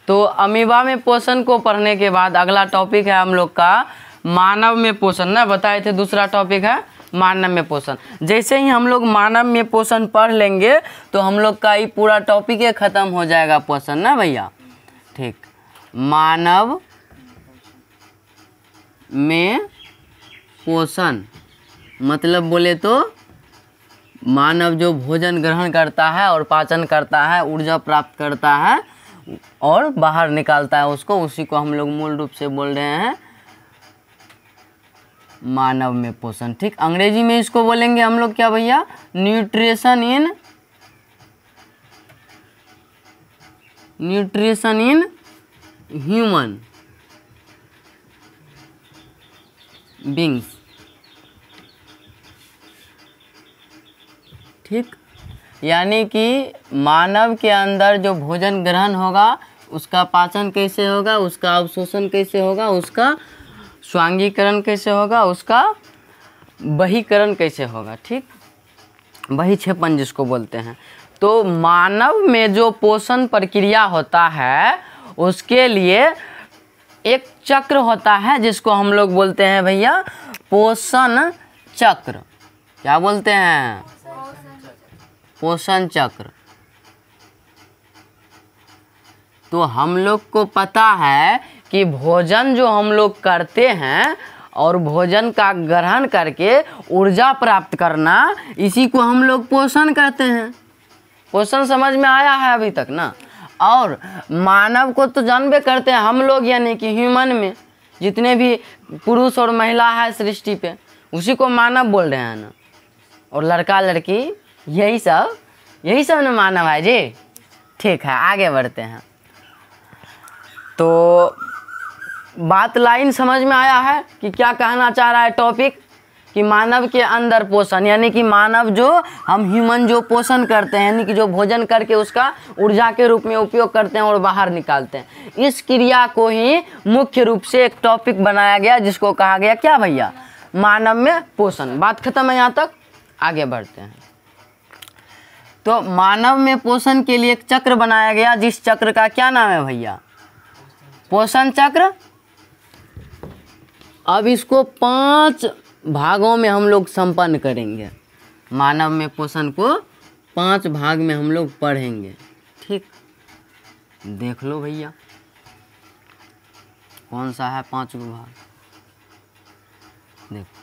तो अमीबा में पोषण को पढ़ने के बाद अगला टॉपिक है हम लोग का मानव में पोषण ना, बताए थे दूसरा टॉपिक है मानव में पोषण। जैसे ही हम लोग मानव में पोषण पढ़ लेंगे तो हम लोग का ये पूरा टॉपिक ही खत्म हो जाएगा पोषण ना भैया। ठीक, मानव में पोषण मतलब बोले तो मानव जो भोजन ग्रहण करता है और पाचन करता है, ऊर्जा प्राप्त करता है और बाहर निकालता है उसको, उसी को हम लोग मूल रूप से बोल रहे हैं मानव में पोषण। ठीक, अंग्रेजी में इसको बोलेंगे हम लोग क्या भैया, न्यूट्रिशन इन ह्यूमन बींग्स। ठीक, यानी कि मानव के अंदर जो भोजन ग्रहण होगा उसका पाचन कैसे होगा, उसका अवशोषण कैसे होगा, उसका स्वांगीकरण कैसे होगा, उसका बहीकरण कैसे होगा। ठीक, बहीक्षेपण जिसको बोलते हैं। तो मानव में जो पोषण प्रक्रिया होता है उसके लिए एक चक्र होता है जिसको हम लोग बोलते हैं भैया पोषण चक्र। क्या बोलते हैं, पोषण चक्र। तो हम लोग को पता है कि भोजन जो हम लोग करते हैं और भोजन का ग्रहण करके ऊर्जा प्राप्त करना, इसी को हम लोग पोषण कहते हैं। पोषण समझ में आया है अभी तक ना। और मानव को तो जानबे करते हैं हम लोग, यानी कि ह्यूमन में जितने भी पुरुष और महिला है सृष्टि पे, उसी को मानव बोल रहे हैं ना। और लड़का लड़की यही सब ना मानव है जी। ठीक है, आगे बढ़ते हैं। तो बात लाइन समझ में आया है कि क्या कहना चाह रहा है टॉपिक, कि मानव के अंदर पोषण, यानी कि मानव जो हम ह्यूमन जो पोषण करते हैं, यानी कि जो भोजन करके उसका ऊर्जा के रूप में उपयोग करते हैं और बाहर निकालते हैं, इस क्रिया को ही मुख्य रूप से एक टॉपिक बनाया गया जिसको कहा गया क्या भैया, मानव में पोषण। बात खत्म है यहाँ तक, आगे बढ़ते हैं। तो मानव में पोषण के लिए एक चक्र बनाया गया जिस चक्र का क्या नाम है भैया, पोषण चक्र। अब इसको 5 भागों में हम लोग संपन्न करेंगे। मानव में पोषण को 5 भाग में हम लोग पढ़ेंगे। ठीक, देख लो भैया कौन सा है 5 भाग। देखो,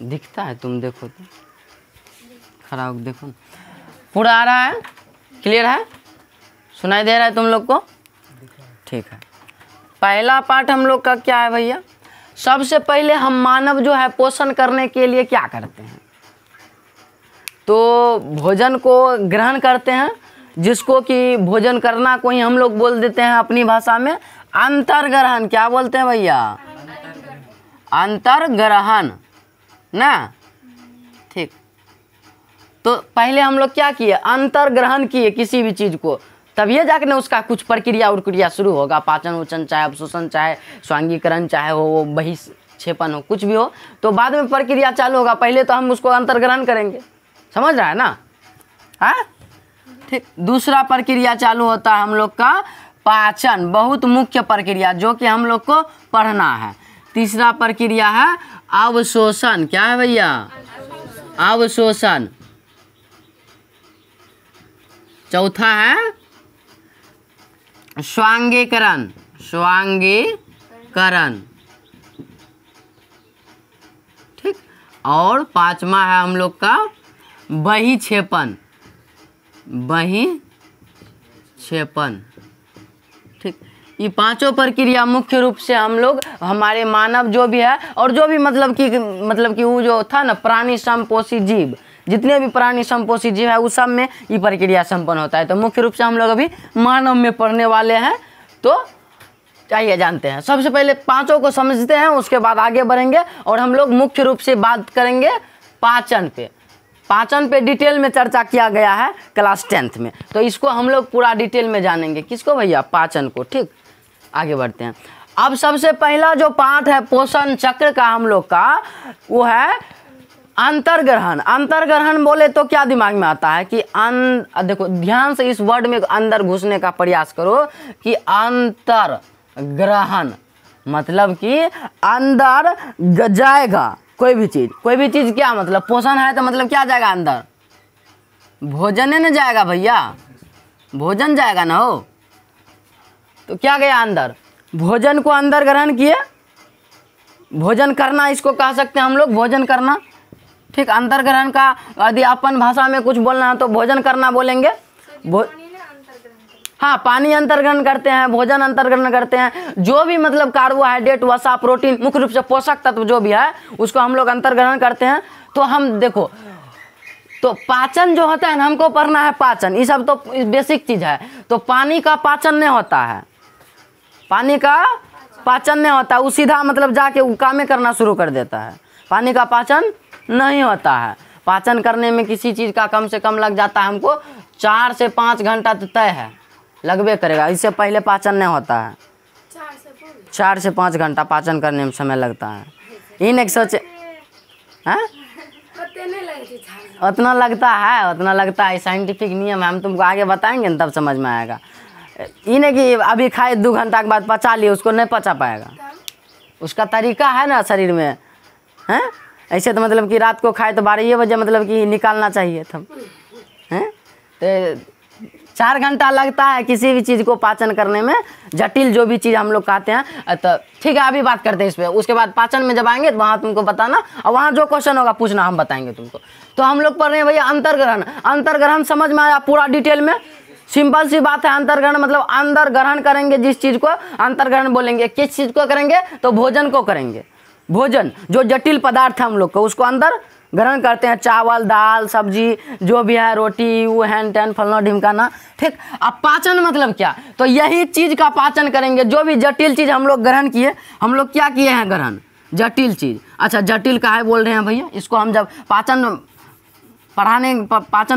दिखता है, तुम देखो तो खड़ा होकर देखो, पूरा आ रहा है, क्लियर है, सुनाई दे रहा है तुम लोग को। ठीक है, पहला पार्ट हम लोग का क्या है भैया, सबसे पहले हम मानव जो है पोषण करने के लिए क्या करते हैं, तो भोजन को ग्रहण करते हैं, जिसको कि भोजन करना को ही हम लोग बोल देते हैं अपनी भाषा में अंतर्ग्रहण। क्या बोलते हैं भैया, अंतर्ग्रहण ना। ठीक, तो पहले हम लोग क्या किए, अंतर्ग्रहण किए किसी भी चीज़ को, तभी जाकर ने उसका कुछ प्रक्रिया शुरू होगा, पाचन उचन चाहे अवशोषण चाहे स्वांगीकरण चाहे वो बहिक्षेपण हो, कुछ भी हो, तो बाद में प्रक्रिया चालू होगा। पहले तो हम उसको अंतर्ग्रहण करेंगे, समझ रहा है ना। हाँ ठीक, दूसरा प्रक्रिया चालू होता है हम लोग का पाचन, बहुत मुख्य प्रक्रिया जो कि हम लोग को पढ़ना है। तीसरा प्रक्रिया है अवशोषण। क्या है भैया, अवशोषण। चौथा है स्वांगीकरण, स्वांगीकरण। ठीक, और 5वां है हम लोग का बहिक्षेपण, बहिक्षेपण। ठीक, ये 5 प्रक्रिया मुख्य रूप से हम लोग हमारे मानव जो भी है और जो भी मतलब कि वो जो था ना प्राणी समपोषी जीव, जितने भी प्राणी समपोषी जीव है उस सब में ये प्रक्रिया संपन्न होता है। तो मुख्य रूप से हम लोग अभी मानव में पढ़ने वाले हैं, तो चाहिए जानते हैं। सबसे पहले 5 को समझते हैं, उसके बाद आगे बढ़ेंगे और हम लोग मुख्य रूप से बात करेंगे पाचन पे। पाचन पे डिटेल में चर्चा किया गया है क्लास 10th में, तो इसको हम लोग पूरा डिटेल में जानेंगे। किसको भैया, पाचन को। ठीक, आगे बढ़ते हैं। अब सबसे पहला जो पार्ट है पोषण चक्र का हम लोग का, वो है अंतर्ग्रहण, अंतर्ग्रहण बोले तो क्या दिमाग में आता है कि देखो ध्यान से इस वर्ड में अंदर घुसने का प्रयास करो कि अंतर्ग्रहण मतलब कि अंदर जाएगा कोई भी चीज़ क्या मतलब पोषण है तो मतलब क्या जाएगा अंदर, भोजन न जाएगा भैया, भोजन जाएगा ना हो, तो क्या गया अंदर, भोजन को अंदर ग्रहण किए, भोजन करना इसको कह सकते हैं हम लोग, भोजन करना, ठीक। अंतर ग्रहण का यदि अपन भाषा में कुछ बोलना है तो भोजन करना बोलेंगे। हाँ, पानी अंतर्ग्रहण करते हैं, भोजन अंतर्ग्रहण करते हैं, जो भी मतलब कार्बोहाइड्रेट, वसा, प्रोटीन, मुख्य रूप से पोषक तत्व जो भी है उसको हम लोग अंतर्ग्रहण करते हैं। तो हम देखो, तो पाचन जो होता है ना, हमको पढ़ना है पाचन, ये सब तो बेसिक चीज़ है। तो पानी का पाचन नहीं होता है, पानी का पाचन नहीं होता, वो सीधा मतलब जाके कामें करना शुरू कर देता है, पानी का पाचन नहीं होता है। पाचन करने में किसी चीज़ का कम से कम लग जाता है हमको 4 से 5 घंटा तो तय है, लगबे करेगा, इससे पहले पाचन नहीं होता है। 4 से 5 घंटा पाचन करने में समय लगता है। इन एक सोचे हैं उतना लगता है, साइंटिफिक नियम है, हम तुमको आगे बताएंगे ना तब समझ में आएगा। इन्हें कि अभी खाए 2 घंटा के बाद पचा लिए, उसको नहीं पचा पाएगा, उसका तरीका है ना शरीर में, हैं। ऐसे तो मतलब कि रात को खाए तो 12 बजे मतलब कि निकालना चाहिए था, हैं। तो 4 घंटा लगता है किसी भी चीज़ को पाचन करने में, जटिल जो भी चीज़ हम लोग कहते हैं। तो ठीक है, अभी बात करते हैं इस पर, उसके बाद पाचन में जब आएंगे तो वहाँ तुमको बताना, और वहाँ जो क्वेश्चन होगा पूछना, हम बताएंगे तुमको। तो हम लोग पढ़ रहे हैं भैया अंतर्ग्रहण। अंतर्ग्रहण समझ में आया पूरा डिटेल में? सिंपल सी बात है, अंतर्ग्रहण मतलब अंदर ग्रहण करेंगे, जिस चीज़ को अंतर्ग्रहण बोलेंगे। किस चीज़ को करेंगे? तो भोजन को करेंगे। भोजन जो जटिल पदार्थ है हम लोग को, उसको अंदर ग्रहण करते हैं, चावल, दाल, सब्जी जो भी है, रोटी, वो हैन टैन फलना ढिमकाना, ठीक। अब पाचन मतलब क्या? तो यही चीज़ का पाचन करेंगे, जो भी जटिल चीज़ हम लोग ग्रहण किए, हम लोग क्या किए हैं ग्रहण, जटिल चीज़। अच्छा, जटिल का है बोल रहे हैं भैया, इसको हम जब पाचन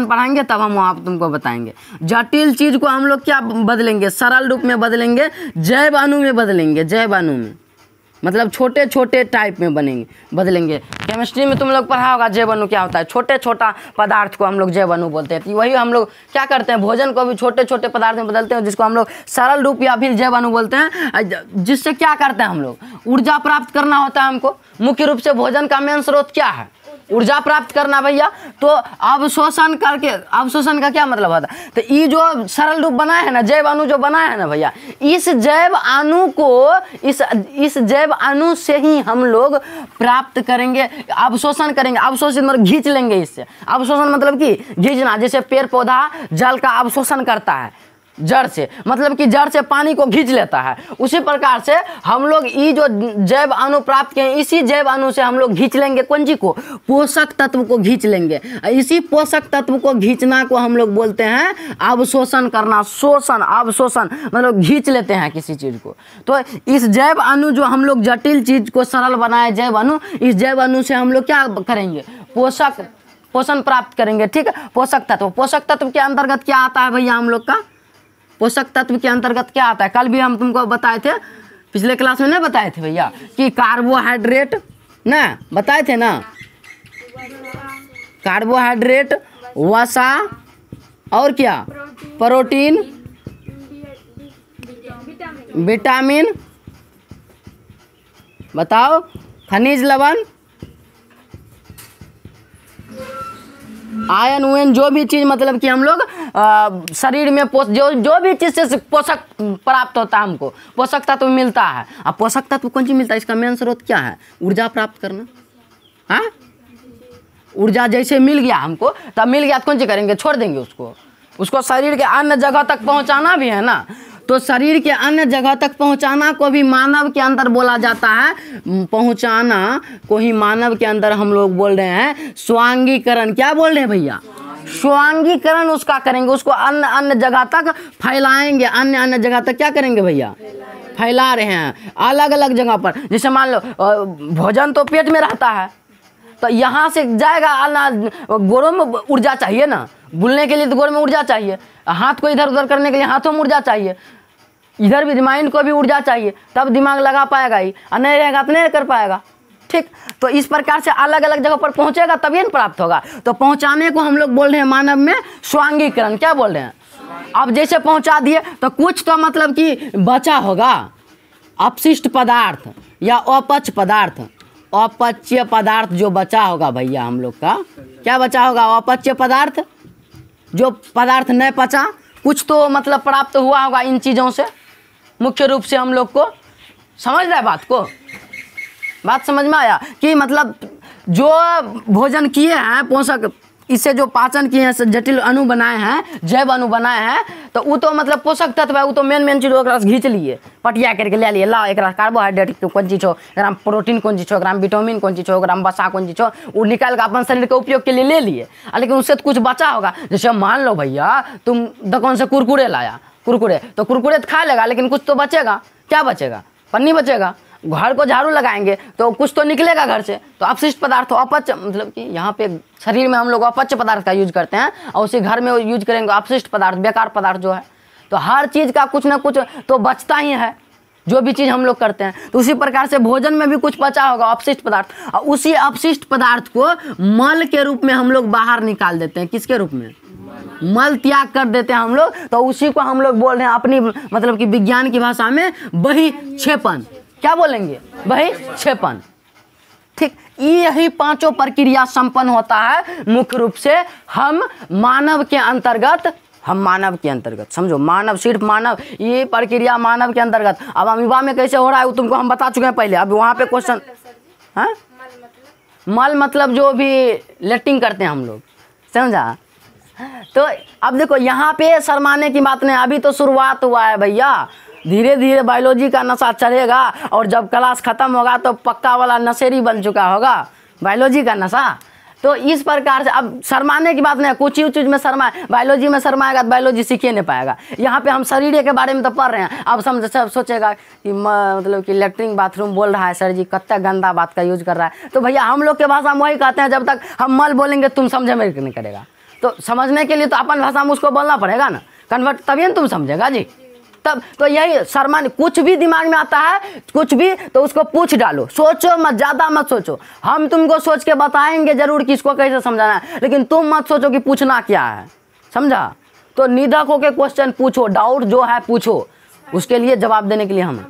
पढ़ाएंगे तब हम वहाँ तुमको बताएंगे। जटिल चीज़ को हम लोग क्या बदलेंगे, सरल रूप में बदलेंगे, जैव अणु में बदलेंगे, जैव अणु में मतलब छोटे छोटे टाइप में बदलेंगे। केमिस्ट्री में तुम लोग पढ़ा होगा जैव अणु क्या होता है, छोटे छोटा पदार्थ को हम लोग जैव अणु बोलते हैं। तो वही हम लोग क्या करते हैं, भोजन को भी छोटे छोटे पदार्थ में बदलते हैं, जिसको हम लोग सरल रूप या फिर जैव अणु बोलते हैं। जिससे क्या करते हैं हम लोग, ऊर्जा प्राप्त करना होता है हमको। मुख्य रूप से भोजन का मेन स्रोत क्या है, ऊर्जा प्राप्त करना भैया। तो अवशोषण करके, अवशोषण का क्या मतलब होता है, तो ये जो सरल रूप बनाया है ना, जैव अणु जो बनाया है ना भैया, इस जैव अणु को, इस जैव अणु से ही हम लोग प्राप्त करेंगे, अवशोषण करेंगे। अवशोषित मतलब खींच लेंगे इससे, अवशोषण मतलब कि खींचना। जैसे पेड़ पौधा जल का अवशोषण करता है जड़ से, मतलब कि जड़ से पानी को खींच लेता है, उसी प्रकार से हम लोग ये जो जैव अणु प्राप्त किए, इसी जैव अणु से हम लोग खींच लेंगे कौन जी को, पोषक तत्व को खींच लेंगे। इसी पोषक तत्व को खींचना को हम लोग बोलते हैं अवशोषण करना। शोषण, अवशोषण मतलब खींच लेते हैं किसी चीज़ को। तो इस जैव अणु जो हम लोग जटिल चीज़ को सरल बनाए जैव अणु, इस जैव अणु से हम लोग क्या करेंगे, पोषण प्राप्त करेंगे, ठीक है। पोषक तत्व, पोषक तत्व के अंतर्गत क्या आता है भैया हम लोग का, पोषक तत्व के अंतर्गत क्या आता है, कल भी हम तुमको बताए थे, पिछले क्लास में नहीं बताए थे भैया कि कार्बोहाइड्रेट ना बताए थे ना, कार्बोहाइड्रेट, वसा और क्या, प्रोटीन, विटामिन, बताओ, खनिज लवण, आयन उयन, जो भी चीज़ मतलब कि हम लोग शरीर में जो भी चीज़ से पोषक प्राप्त होता है, हमको पोषक तत्व मिलता है। अब पोषक तत्व कौन चीज़ मिलता है, इसका मेन स्रोत क्या है, ऊर्जा प्राप्त करना। हाँ, ऊर्जा जैसे मिल गया हमको, तब मिल गया तो कौन चीज़ करेंगे, छोड़ देंगे उसको शरीर के अन्य जगह तक पहुँचाना भी है ना। तो शरीर के अन्य जगह तक पहुंचाना को भी मानव के अंदर बोला जाता है। पहुंचाना को ही मानव के अंदर हम लोग बोल रहे हैं स्वांगीकरण। क्या बोल रहे हैं भैया, स्वांगीकरण उसका करेंगे, उसको अन्य अन्य जगह तक फैलाएंगे, अन्य अन्य जगह तक क्या करेंगे भैया, फैला रहे हैं अलग अलग जगह पर। जैसे मान लो भोजन तो पेट में रहता है, तो यहाँ से जाएगा, गोरों में ऊर्जा चाहिए ना, बुलने के लिए तो गोर में ऊर्जा चाहिए, हाथ को इधर उधर करने के लिए हाथों में ऊर्जा चाहिए, इधर भी माइंड को भी ऊर्जा चाहिए, तब दिमाग लगा पाएगा ही, और नहीं रहेगा तो नहीं कर पाएगा, ठीक। ठीक। तो इस प्रकार से अलग अलग जगह पर पहुंचेगा तभी न प्राप्त होगा। तो पहुंचाने को हम लोग बोल रहे हैं मानव में स्वांगीकरण। क्या बोल रहे हैं? अब जैसे पहुंचा दिए तो कुछ तो मतलब कि बचा होगा, अपशिष्ट पदार्थ या अपच पदार्थ, अपच्य पदार्थ जो बचा होगा भैया हम लोग का, क्या बचा होगा? अपच्य पदार्थ, जो पदार्थ नहीं पचा, कुछ तो मतलब प्राप्त हुआ होगा इन चीज़ों से। मुख्य रूप से हम लोग को समझ रहा है बात को, बात समझ में आया कि मतलब जो भोजन किए हैं पोषक, इससे जो पाचन किए हैं, जटिल अणु बनाए हैं, जैव अणु बनाए हैं, तो वो तो मतलब पोषक तत्व है, वो तो मेन चीज ओकरा से घींच लिए, पटिया करके ले लिए, ला एक कार्बोहाइड्रेट कौन चीज हो, एकरा में प्रोटीन कौन चीज हो, एकरा में विटामिन कौन चीज हो, एकरा में वसा कौन चीज हो, वो निकाल कर अपन शरीर के उपयोग के लिए ले लिए। लेकिन उससे तो कुछ बचा होगा। जैसे मान लो भैया तुम दुकान से कुरकुरे लाया, कुरकुरे तो कुरकुरे तो खा लेगा, लेकिन कुछ तो बचेगा। क्या बचेगा? पन्नी बचेगा। घर को झाड़ू लगाएंगे तो कुछ तो निकलेगा घर से, तो अपशिष्ट पदार्थ, अपच, मतलब कि यहाँ पे शरीर में हम लोग अपच्य पदार्थ का यूज करते हैं, और उसी घर में यूज करेंगे अपशिष्ट पदार्थ, बेकार पदार्थ जो है। तो हर चीज़ का कुछ ना कुछ तो बचता ही है, जो भी चीज़ हम लोग करते हैं। तो उसी प्रकार से भोजन में भी कुछ बचा होगा अपशिष्ट पदार्थ, और उसी अपशिष्ट पदार्थ को मल के रूप में हम लोग बाहर निकाल देते हैं। किसके रूप में? मल त्याग कर देते हैं हम लोग। तो उसी को हम लोग बोल रहे हैं अपनी मतलब कि विज्ञान की भाषा में बहिक्षेपण। क्या बोलेंगे? बहिक्षेपण। ठीक, यही पांचों प्रक्रिया संपन्न होता है मुख्य रूप से हम मानव के अंतर्गत। हम मानव के अंतर्गत समझो, मानव, सिर्फ मानव, ये प्रक्रिया मानव के अंतर्गत। अब अमीबा में कैसे हो रहा है वो तुमको हम बता चुके हैं पहले। अब वहाँ पे क्वेश्चन है, मल मतलब जो भी लेटिंग करते हैं हम लोग, समझा? तो अब देखो यहाँ पे शर्माने की बात नहीं, अभी तो शुरुआत हुआ है भैया। धीरे धीरे बायोलॉजी का नशा चढ़ेगा, और जब क्लास खत्म होगा तो पक्का वाला नशेरी बन चुका होगा बायोलॉजी का नशा। तो इस प्रकार से अब शर्माने की बात नहीं है। कुछ ही चीज़ में शर्माए, बायोलॉजी में शर्माएगा तो बायोलॉजी सीख ही नहीं पाएगा। यहाँ पे हम शरीर के बारे में तो पढ़ रहे हैं। अब सब सोचेगा कि मतलब कि लेटरिन बाथरूम बोल रहा है सर जी, कितना गंदा बात का यूज कर रहा है। तो भैया हम लोग के भाषा में वही कहते हैं, जब तक हम मल बोलेंगे तुम समझे में नहीं करेगा। तो समझने के लिए तो अपन भाषा में उसको बोलना पड़ेगा ना, कन्वर्ट, तभी ना तुम समझेगा जी। तब तो यही शर्मान, कुछ भी दिमाग में आता है कुछ भी तो उसको पूछ डालो, सोचो मत, ज़्यादा मत सोचो। हम तुमको सोच के बताएंगे जरूर कि इसको कैसे समझाना है, लेकिन तुम मत सोचो कि पूछना क्या है, समझा? तो निधक होके क्वेश्चन पूछो, डाउट जो है पूछो, उसके लिए जवाब देने के लिए हम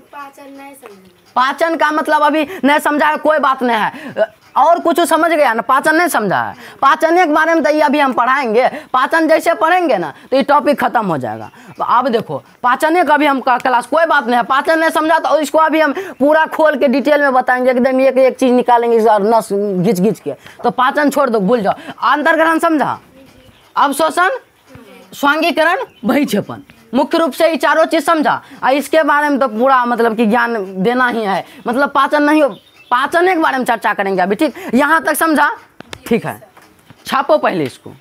पाचन का मतलब अभी नहीं समझा है, कोई बात नहीं है। और कुछ समझ गया ना, पाचन नहीं समझा है। पाचन के बारे में तो ये अभी हम पढ़ाएंगे। पाचन जैसे पढ़ेंगे ना तो ये टॉपिक खत्म हो जाएगा। अब देखो पाचन का भी हम क्लास, कोई बात नहीं है, पाचन नहीं समझा तो इसको अभी हम पूरा खोल के डिटेल में बताएंगे, एकदम एक एक चीज़ निकालेंगे नस घिच के। तो पाचन छोड़ दो, भूल जाओ। अंतर्ग्रहण समझा, अवशोषण, स्वांगीकरण, बहिक्षेपण, मुख्य रूप से ये चारों चीज़ समझा। इसके बारे में तो पूरा मतलब कि ज्ञान देना ही है। मतलब पाचन नहीं हो, पाचन के बारे में चर्चा करेंगे अभी, ठीक? यहाँ तक समझा? ठीक है, छापो पहले इसको।